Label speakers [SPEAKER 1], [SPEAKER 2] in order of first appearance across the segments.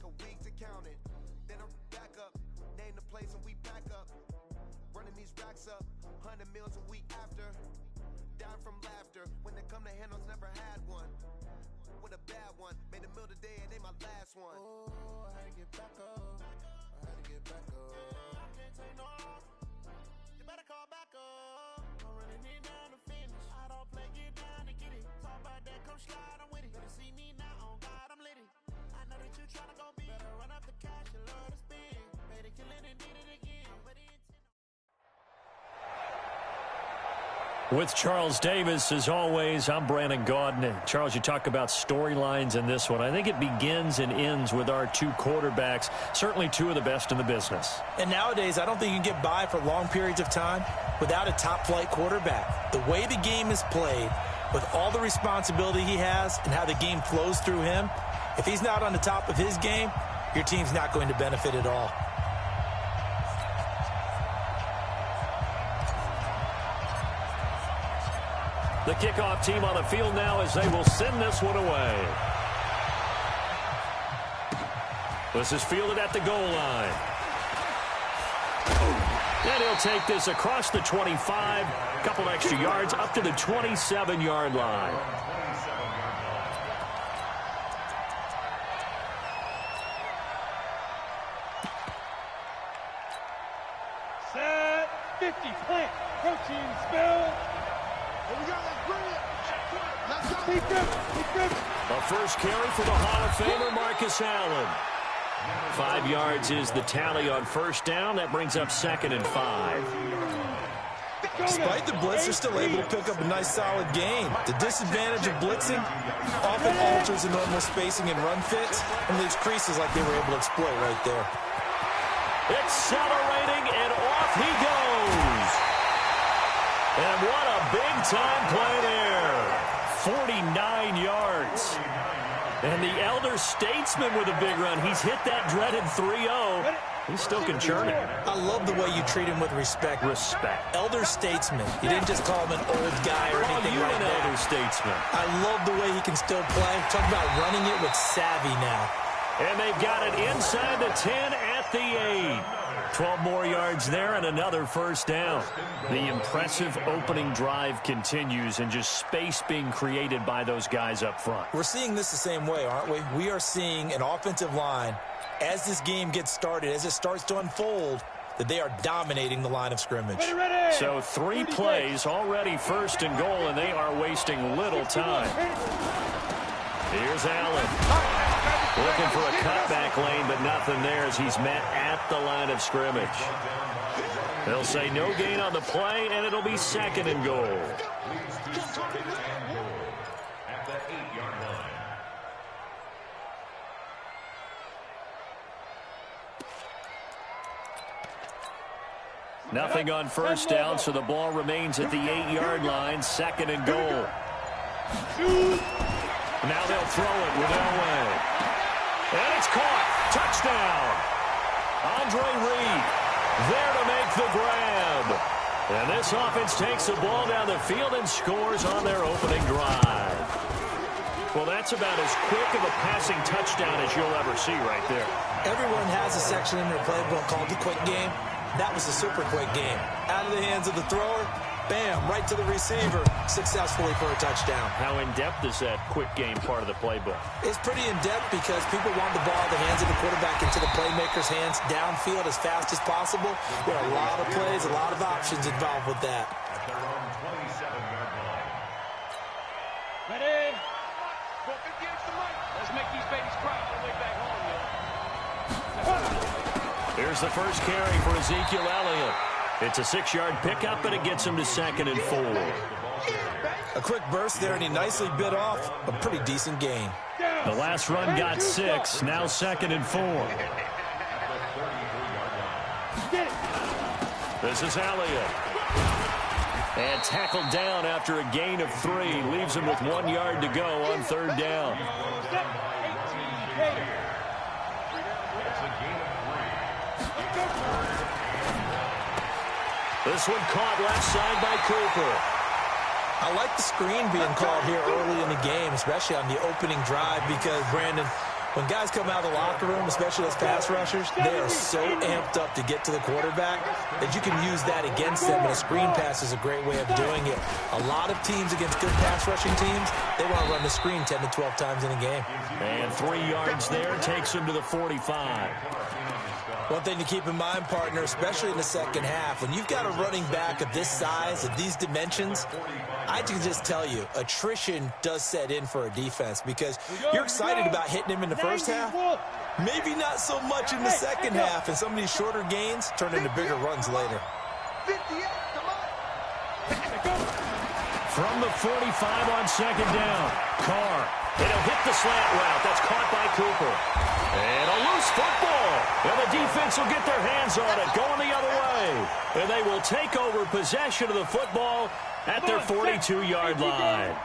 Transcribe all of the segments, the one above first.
[SPEAKER 1] a week to count it. Then I'm back up, name the place and we pack up. Running these racks up, 100 meals a week after. Dying from laughter, when they come to handles, never had one. With a bad one, made a meal today and they my last one. Oh, I had to get back up, I had to get back up. I can't take no off, you better call back up. I'm running it down to finish, I don't play, get down to get it. Talk about that, come slide, I'm with it. Better see me now, on God, I'm lit it. I know that you tryna go big, better run up the cash, you love to spend. Made it, kill it, and did it again. I'm ready to
[SPEAKER 2] With Charles Davis, as always, I'm Brandon Gaudin. Charles, you talk about storylines in this one. I think it begins and ends with our two quarterbacks, certainly two of the best in the business.
[SPEAKER 3] And nowadays, I don't think you can get by for long periods of time without a top-flight quarterback. The way the game is played, with all the responsibility he has and how the game flows through him, if he's not on the top of his game, your team's not going to benefit at all.
[SPEAKER 2] The kickoff team on the field now as they will send this one away. This is fielded at the goal line. And he'll take this across the 25, a couple extra yards up to the 27-yard line.
[SPEAKER 4] Set 50, plant, protein, spill.
[SPEAKER 2] A first carry for the Hall of Famer Marcus Allen. 5 yards is the tally on first down. That brings up 2nd and 5.
[SPEAKER 3] Despite the blitz, they're still able to pick up a nice solid gain. The disadvantage of blitzing often alters the normal spacing and run fits and leaves creases like they were able to exploit right there.
[SPEAKER 2] Accelerating, and off he goes. And what a big-time play there. 49 yards. And the elder statesman with a big run. He's hit that dreaded 3-0. He still can churn it.
[SPEAKER 3] I love the way you treat him with respect.
[SPEAKER 2] Respect.
[SPEAKER 3] Elder statesman. You didn't just call him an old guy or anything like that.
[SPEAKER 2] Elder statesman.
[SPEAKER 3] I love the way he can still play. Talk about running it with savvy now.
[SPEAKER 2] And they've got it inside the 10 at the 8. 12 more yards there and another first down. The impressive opening drive continues and just space being created by those guys up front.
[SPEAKER 3] We're seeing this the same way, aren't we? We are seeing an offensive line, as this game gets started, as it starts to unfold, that they are dominating the line of scrimmage.
[SPEAKER 2] So 3 plays, already 1st and goal, and they are wasting little time. Here's Allen. Looking for a cutback lane, but nothing there as he's met at the line of scrimmage. They'll say no gain on the play, and it'll be 2nd and goal.
[SPEAKER 5] At the 8-yard line.
[SPEAKER 2] Nothing on first down, so the ball remains at the 8-yard line, 2nd and goal. Now they'll throw it with Elway. And it's caught. Touchdown. Andre Reed there to make the grab. And this offense takes the ball down the field and scores on their opening drive. Well, that's about as quick of a passing touchdown as you'll ever see right there.
[SPEAKER 3] Everyone has a section in their playbook called the quick game. That was a super quick game. Out of the hands of the thrower, bam, right to the receiver, successfully for a touchdown.
[SPEAKER 2] How in-depth is that quick game part of the playbook?
[SPEAKER 3] It's pretty in-depth because people want the ball in the hands of the quarterback into the playmaker's hands downfield as fast as possible. There are a lot of plays, a lot of options involved with that.
[SPEAKER 5] At their own 27-yard line.
[SPEAKER 4] Ready? Let's make these babies cry on the way back home, yo.
[SPEAKER 2] Here's the first carry for Ezekiel Elliott. It's a 6-yard pickup, and it gets him to 2nd and 4.
[SPEAKER 3] A quick burst there, and he nicely bit off a pretty decent gain.
[SPEAKER 2] The last run got 6, now 2nd and 4. This is Elliott. And tackled down after a gain of 3. Leaves him with 1 yard to go on 3rd down. This one caught left side by Cooper.
[SPEAKER 3] I like the screen being called here early in the game, especially on the opening drive, because, Brandon, When guys come out of the locker room, especially those pass rushers, they are so amped up to get to the quarterback that you can use that against them, and a screen pass is a great way of doing it. A lot of teams against good pass rushing teams, they want to run the screen 10 to 12 times in a game.
[SPEAKER 2] And 3 yards there takes him to the 45.
[SPEAKER 3] One thing to keep in mind, partner, especially in the second half, when you've got a running back of this size, of these dimensions, I can just tell you, attrition does set in for a defense because you're excited about hitting him in the first half. Maybe not so much in the second half, and some of these shorter gains turn into bigger runs later.
[SPEAKER 2] From the 45 on second down, Carr. It'll hit the slant route. That's caught by Cooper. And a loose football. And the defense will get their hands on it, going the other way. And they will take over possession of the football at their 42-yard line.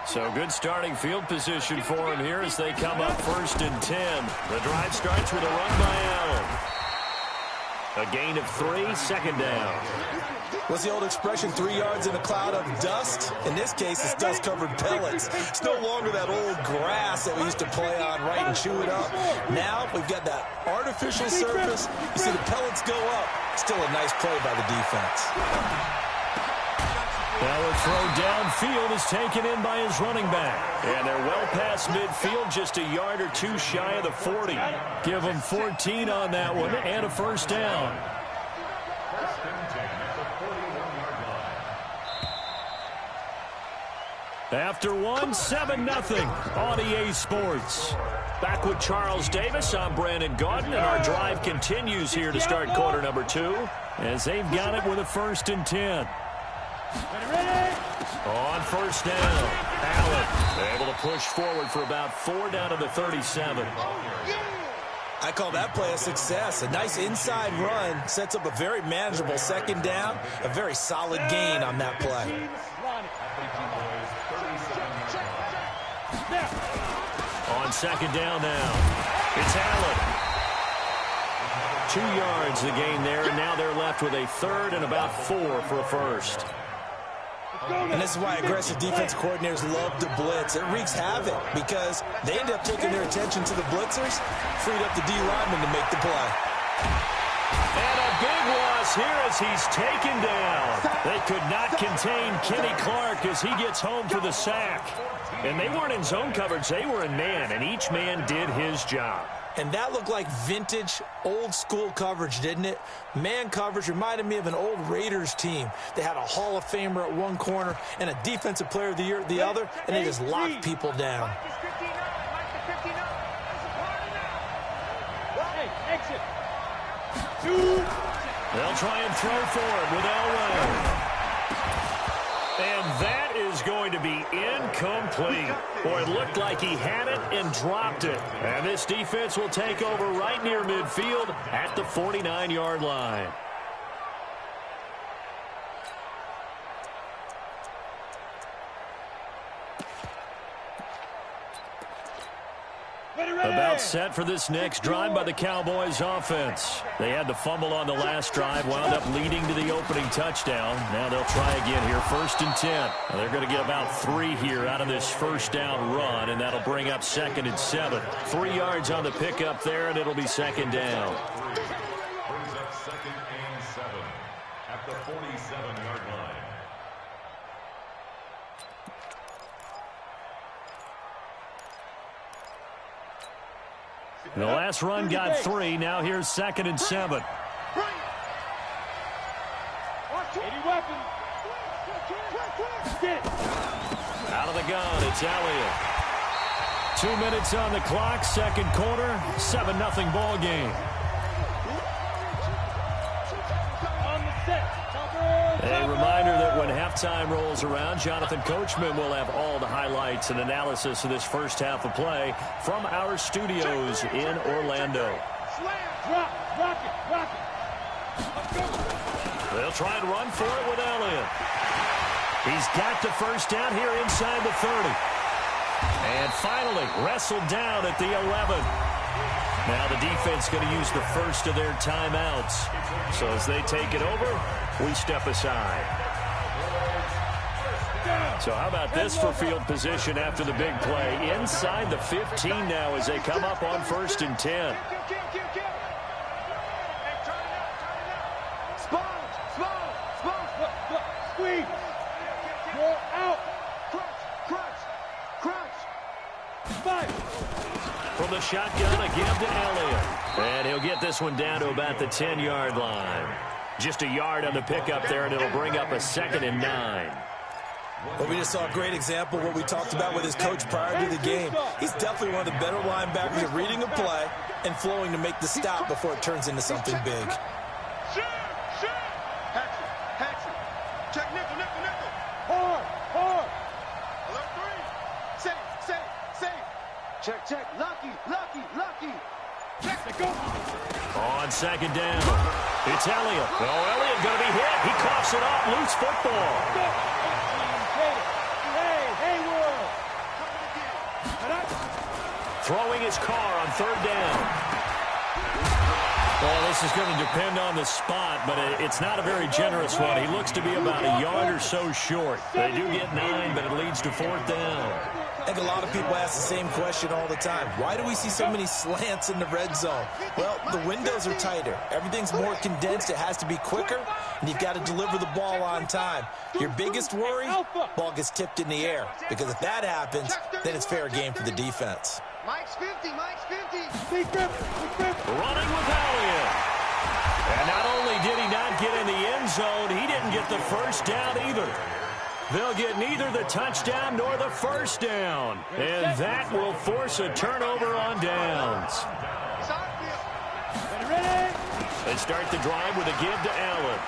[SPEAKER 2] So good starting field position for them here as they come up 1st and 10. The drive starts with a run by Allen. A gain of 3, second down.
[SPEAKER 3] What's the old expression, 3 yards in a cloud of dust? In this case, it's dust-covered pellets. It's no longer that old grass that we used to play on, right, and chew it up. Now we've got that artificial surface. You see the pellets go up. Still a nice play by the defense.
[SPEAKER 2] Now a throw downfield is taken in by his running back. And they're well past midfield, just a yard or 2 shy of the 40. Give them 14 on that one and a first down. After one, 7-0 on EA Sports. Back with Charles Davis, I'm Brandon Gaudin, and our drive continues here to start quarter number 2 as they've got it with a 1st and 10. On first down, Allen able to push forward for about 4 down to the 37.
[SPEAKER 3] I call that play a success. A nice inside run sets up a very manageable second down, a very solid gain on that play.
[SPEAKER 2] On second down now, it's Allen. 2 yards the gain there, and now they're left with a 3rd and about 4 for a first.
[SPEAKER 3] And this is why aggressive defense coordinators love to blitz. It wreaks havoc because they end up taking their attention to the blitzers, freed up the D lineman to make the play.
[SPEAKER 2] And a big loss here as he's taken down. They could not contain Kenny Clark as he gets home for the sack. And they weren't in zone coverage, they were in man, and each man did his job.
[SPEAKER 3] And that looked like vintage, old-school coverage, didn't it? Man coverage reminded me of an old Raiders team. They had a Hall of Famer at one corner and a Defensive Player of the Year at the other, and they just locked people down.
[SPEAKER 2] They'll try and throw for it with Elway. And that is going to be incomplete. Boy, it looked like he had it and dropped it. And this defense will take over right near midfield at the 49-yard line. About set for this next drive by the Cowboys offense. They had to fumble on the last drive, wound up leading to the opening touchdown. Now they'll try again here, 1st and 10. Now they're going to get about 3 here out of this first down run, and that'll bring up 2nd and 7. 3 yards on the pickup there, and it'll be 2nd down.
[SPEAKER 5] Brings up 2nd and 7 at the 47-yard line.
[SPEAKER 2] The last run got 3. Now here's 2nd and 7. Out of the gun, it's Elliott. 2 minutes on the clock, second quarter, 7-0 ball game. A reminder that when halftime rolls around, Jonathan Coachman will have all the highlights and analysis of this first half of play from our studios in Orlando. They'll try and run for it with Elliott. He's got the first down here inside the 30. And finally wrestled down at the 11. Now the defense going to use the first of their timeouts. So as they take it over, we step aside. So how about this for field position after the big play? Inside the 15 now as they come up on 1st and 10.
[SPEAKER 4] Squeeze. Go out. Crunch. Spike.
[SPEAKER 2] From the shotgun, a give to Elliott. And he'll get this one down to about the 10-yard line. Just a yard on the pickup there, and it'll bring up a 2nd and 9.
[SPEAKER 3] Well, we just saw a great example of what we talked about with his coach prior to the game. He's definitely one of the better linebackers at reading a play and flowing to make the stop before it turns into something big.
[SPEAKER 4] Hatchet. Check nickel. Hard. Alert 3. Safe. Check. Lucky. Check the go.
[SPEAKER 2] On 2nd down, it's Elliott. Oh, Elliott going to be hit. He coughs it up. Loose football.
[SPEAKER 4] Hey, Will.
[SPEAKER 2] Throwing his car on 3rd down. Well, this is going to depend on the spot, but it's not a very generous one. He looks to be about a yard or so short. They do get 9, but it leads to 4th down.
[SPEAKER 3] I think a lot of people ask the same question all the time. Why do we see so many slants in the red zone? Well, the windows are tighter. Everything's more condensed. It has to be quicker, and you've got to deliver the ball on time. Your biggest worry, ball gets tipped in the air, because if that happens, then it's fair game for the defense.
[SPEAKER 4] Mike's 50.
[SPEAKER 2] Running with Elliott. And not only did he not get in the end zone, he didn't get the first down either. They'll get neither the touchdown nor the first down. And that will force a turnover on downs. They start the drive with a give to Allen.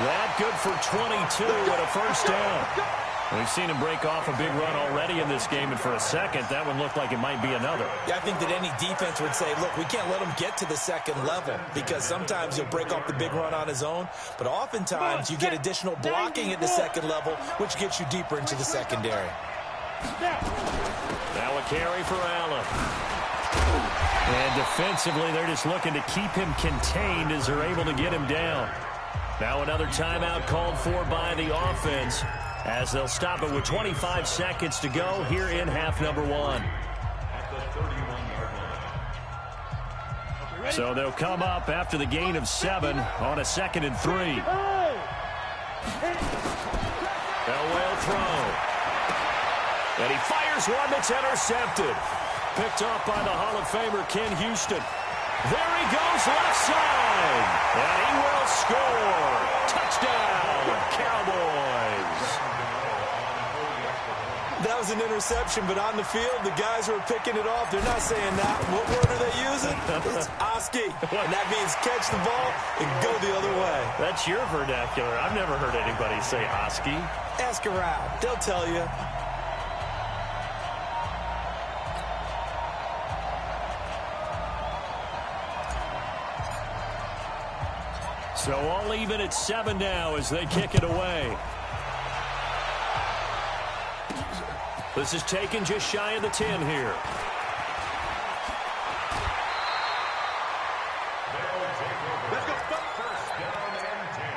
[SPEAKER 2] That good for 22 and a first down. We've seen him break off a big run already in this game, and for a second, that one looked like it might be another.
[SPEAKER 3] Yeah, I think that any defense would say, look, we can't let him get to the 2nd level, because sometimes he'll break off the big run on his own, but oftentimes you get additional blocking at the 2nd level, which gets you deeper into the secondary.
[SPEAKER 2] Now a carry for Allen. And defensively, they're just looking to keep him contained as they're able to get him down. Now another timeout called for by the offense, as they'll stop it with 25 seconds to go here in half number 1. So they'll come up after the gain of 7 on a 2nd and 3. Elwell throw. And he fires one that's intercepted. Picked off by the Hall of Famer Ken Houston. There he goes left side. And he will score. Touchdown, Cowboys.
[SPEAKER 3] That was an interception, but on the field, the guys who are picking it off, they're not saying that. What word are they using? It's Oski. And that means catch the ball and go the other way.
[SPEAKER 2] That's your vernacular. I've never heard anybody say Oski.
[SPEAKER 3] Ask around. They'll tell you.
[SPEAKER 2] So all even at 7 now as they kick it away. This is taken just shy of the 10 here.
[SPEAKER 5] Let's go. First down and 10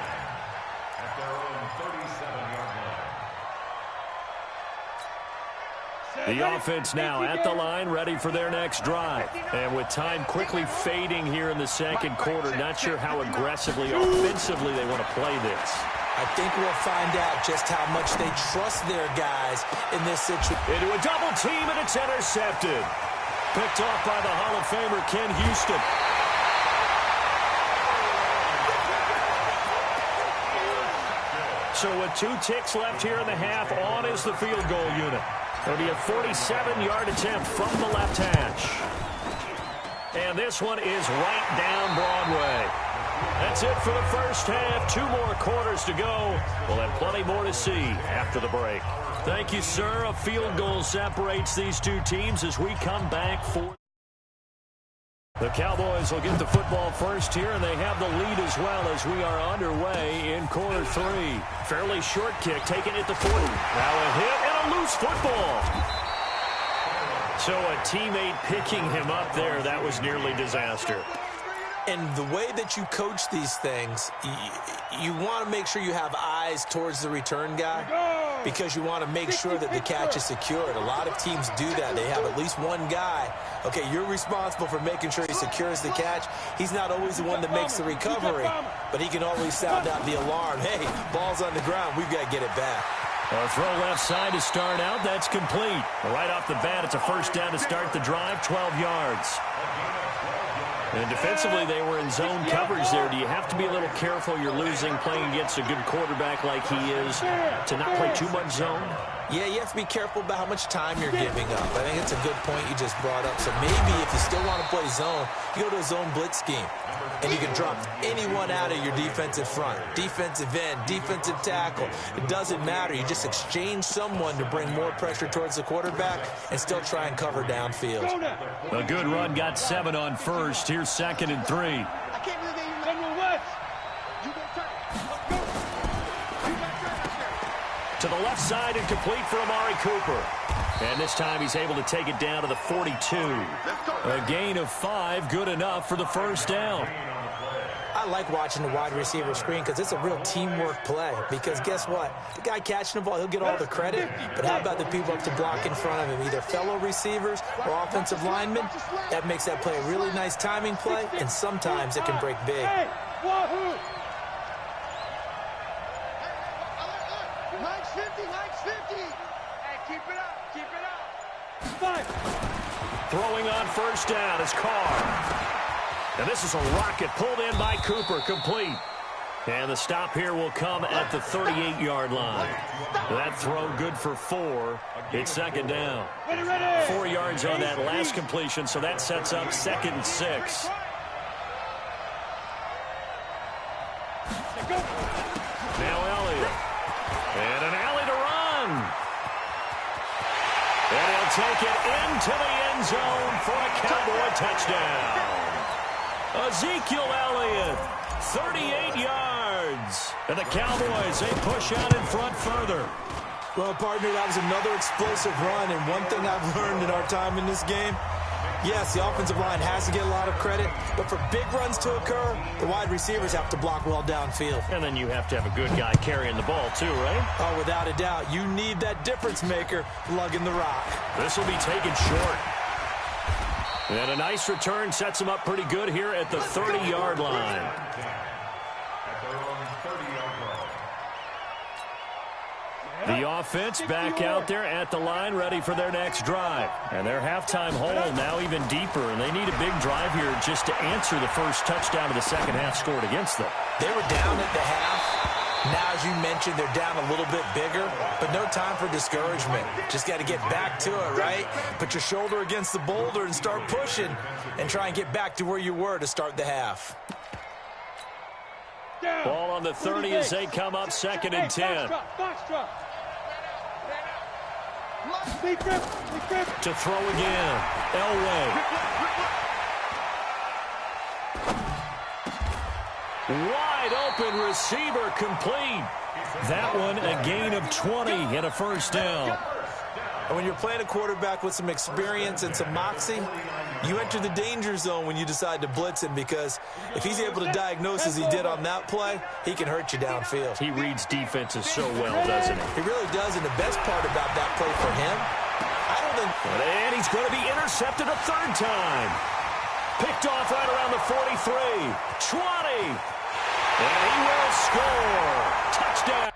[SPEAKER 5] at their own 37-yard line.
[SPEAKER 2] The offense now at the line, ready for their next drive. And with time quickly fading here in the 2nd quarter, not sure how aggressively, offensively they want to play this.
[SPEAKER 3] I think we'll find out just how much they trust their guys in this situation.
[SPEAKER 2] Into a double team, and it's intercepted. Picked off by the Hall of Famer Ken Houston. So with 2 ticks left here in the half, on is the field goal unit. It'll be a 47-yard attempt from the left hash. And this one is right down Broadway. That's it for the first half. 2 more quarters to go. We'll have plenty more to see after the break. Thank you, sir. A field goal separates these 2 teams as we come back for... The Cowboys will get the football first here, and they have the lead as well as we are underway in quarter 3. Fairly short kick, taken at the 40. Now a hit and a loose football. So a teammate picking him up there, that was nearly disaster.
[SPEAKER 3] And the way that you coach these things, you want to make sure you have eyes towards the return guy because you want to make sure that the catch is secured. A lot of teams do that. They have at least one guy. Okay, you're responsible for making sure he secures the catch. He's not always the one that makes the recovery, but he can always sound out the alarm. Hey, ball's on the ground. We've got to get it back.
[SPEAKER 2] A throw left side to start out. That's complete. Right off the bat, it's a first down to start the drive, 12 yards. And defensively, they were in zone coverage there. Do you have to be a little careful? You're losing playing against a good quarterback like he is to not play too much zone?
[SPEAKER 3] Yeah, you have to be careful about how much time you're giving up. I think it's a good point you just brought up. So maybe if you still want to play zone, you go to a zone blitz scheme. And you can drop anyone out of your defensive front. Defensive end, defensive tackle. It doesn't matter. You just exchange someone to bring more pressure towards the quarterback and still try and cover downfield.
[SPEAKER 2] A good run got 7 on first. Here's 2nd and 3.
[SPEAKER 4] I can't believe they even run West. You go turn. Let's go. You got turn.
[SPEAKER 2] To the left side and complete for Amari Cooper. And this time he's able to take it down to the 42. A gain of 5, good enough for the first down.
[SPEAKER 3] I like watching the wide receiver screen because it's a real teamwork play. Because guess what? The guy catching the ball, he'll get all the credit. But how about the people up to block in front of him? Either fellow receivers or offensive linemen. That makes that play a really nice timing play. And sometimes it can break big.
[SPEAKER 4] Hey, wahoo! Mike's 50, Mike's 50. Hey, keep it up, keep it up. 5.
[SPEAKER 2] Throwing on first down is Carr. And this is a rocket pulled in by Cooper, complete. And the stop here will come at the 38-yard line. That throw good for 4. It's 2nd down. 4 yards on that last completion, so that sets up 2nd and 6. Now Elliott. And an alley to run. And he'll take it into the end zone for a Cowboy touchdown. Ezekiel Elliott, 38 yards. And the Cowboys, they push out in front further.
[SPEAKER 3] Well, partner, that was another explosive run. And one thing I've learned in our time in this game, yes, the offensive line has to get a lot of credit. But for big runs to occur, the wide receivers have to block well downfield.
[SPEAKER 2] And then you have to have a good guy carrying the ball too, right?
[SPEAKER 3] Oh, without a doubt. You need that difference maker lugging the rock.
[SPEAKER 2] This will be taken short. And a nice return sets him up pretty good here at the 30-yard line. The offense back out there at the line, ready for their next drive. And their halftime hole now even deeper, and they need a big drive here just to answer the first touchdown of the second half scored against them.
[SPEAKER 3] They were down at the half. Now, as you mentioned, they're down a little bit bigger, but no time for discouragement. Just got to get back to it, right? Put your shoulder against the boulder and start pushing and try and get back to where you were to start the half.
[SPEAKER 2] Ball on the 30 as they come up 2nd and 10. To throw again, Elway. Wide open receiver complete. That one a gain of 20 and a first down.
[SPEAKER 3] And when you're playing a quarterback with some experience and some moxie, you enter the danger zone when you decide to blitz him, because if he's able to diagnose as he did on that play, he can hurt you downfield.
[SPEAKER 2] He reads defenses so well, doesn't he?
[SPEAKER 3] He really does, and the best part about that play for him, I don't think...
[SPEAKER 2] And he's going to be intercepted a 3rd time. Picked off right around the 43. 20. And he will score. Touchdown.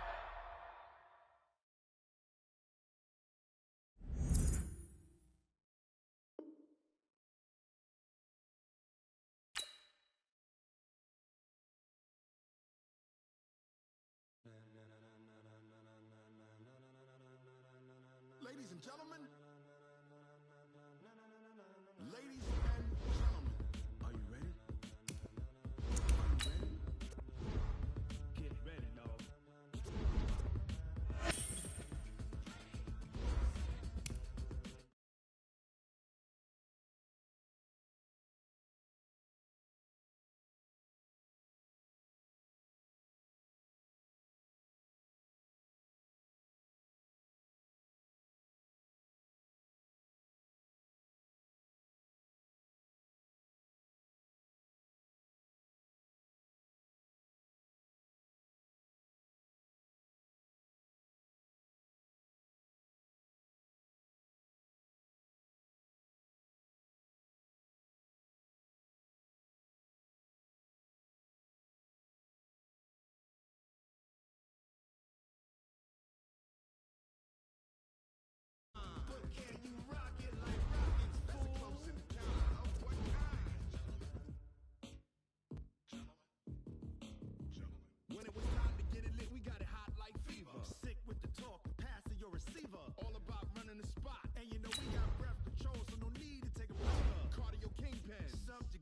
[SPEAKER 6] Ladies and gentlemen, receiver. All about running the spot. And you know we got breath control, so no need to take a breather. Cardio kingpin. Subject